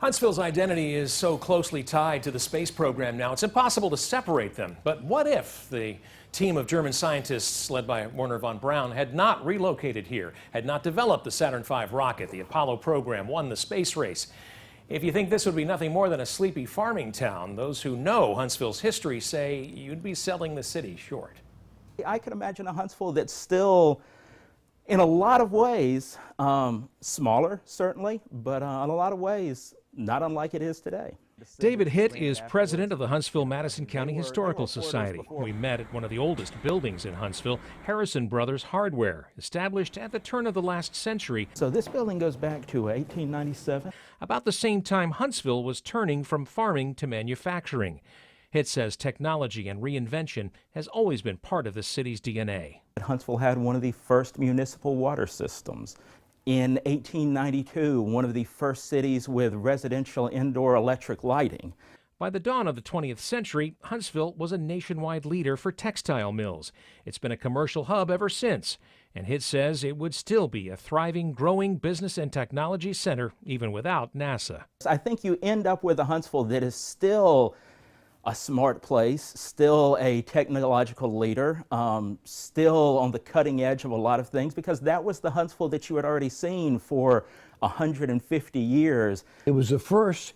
Huntsville's identity is so closely tied to the space program now, it's impossible to separate them. But what if the team of German scientists led by Wernher Von Braun had not relocated here, had not developed the Saturn V rocket, the Apollo program, won the space race? If you think this would be nothing more than a sleepy farming town, those who know Huntsville's history say you'd be selling the city short. I can imagine a Huntsville that's still, in a lot of ways, smaller, certainly, but in a lot of ways, not unlike it is today. David Hitt is president of the Huntsville-Madison County Historical Society. We met at one of the oldest buildings in Huntsville, Harrison Brothers Hardware, established at the turn of the last century. So this building goes back to 1897. About the same time Huntsville was turning from farming to manufacturing. Hitt says technology and reinvention has always been part of the city's DNA. Huntsville had one of the first municipal water systems. In 1892, one of the first cities with residential indoor electric lighting. By the dawn of the 20th century, Huntsville was a nationwide leader for textile mills. It's been a commercial hub ever since, and Hitt says it would still be a thriving, growing business and technology center even without NASA. I think you end up with a Huntsville that is still a smart place, still a technological leader, still on the cutting edge of a lot of things, because that was the Huntsville that you had already seen for 150 years. It was the first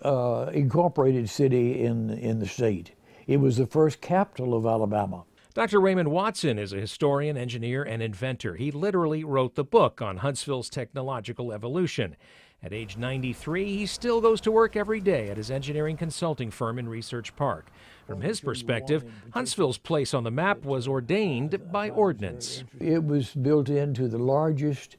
incorporated city in the state. It was the first capital of Alabama. Dr. Raymond Watson is a historian, engineer, and inventor. He literally wrote the book on Huntsville's technological evolution. At age 93, he still goes to work every day at his engineering consulting firm in Research Park. From his perspective, Huntsville's place on the map was ordained by ordnance. It was built into the largest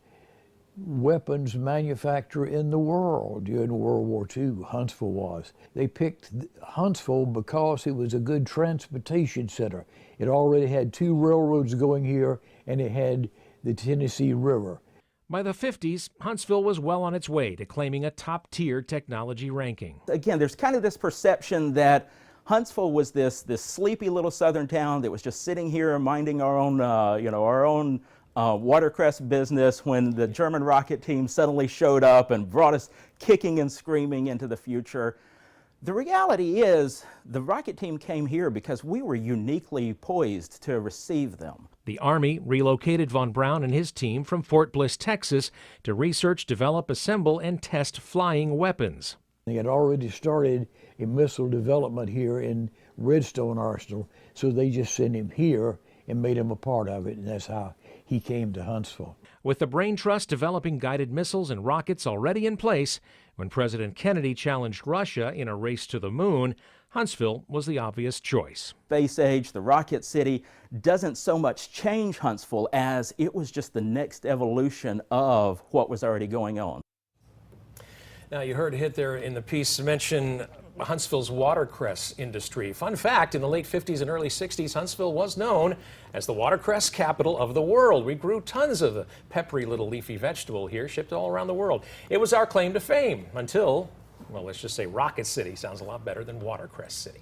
weapons manufacturer in the world during World War II, Huntsville was. They picked Huntsville because it was a good transportation center. It already had 2 railroads going here, and it had the Tennessee River. By the 50s, Huntsville was well on its way to claiming a top-tier technology ranking. Again, there's kind of this perception that Huntsville was this sleepy little southern town that was just sitting here minding our own watercress business when the German rocket team suddenly showed up and brought us kicking and screaming into the future. The reality is the rocket team came here because we were uniquely poised to receive them. The Army relocated Von Braun and his team from Fort Bliss, Texas, to research, develop, assemble, and test flying weapons. They had already started a missile development here in Redstone Arsenal, so they just sent him here and made him a part of it, and that's how he came to Huntsville. With the brain trust developing guided missiles and rockets already in place, when President Kennedy challenged Russia in a race to the moon, Huntsville was the obvious choice. Space age, the rocket city, doesn't so much change Huntsville as it was just the next evolution of what was already going on. Now, you heard Hitt there in the piece mention Huntsville's watercress industry. Fun fact, in the late 50s and early 60s, Huntsville was known as the watercress capital of the world. We grew tons of the peppery little leafy vegetable here, shipped all around the world. It was our claim to fame until, well, let's just say Rocket City sounds a lot better than Watercress City.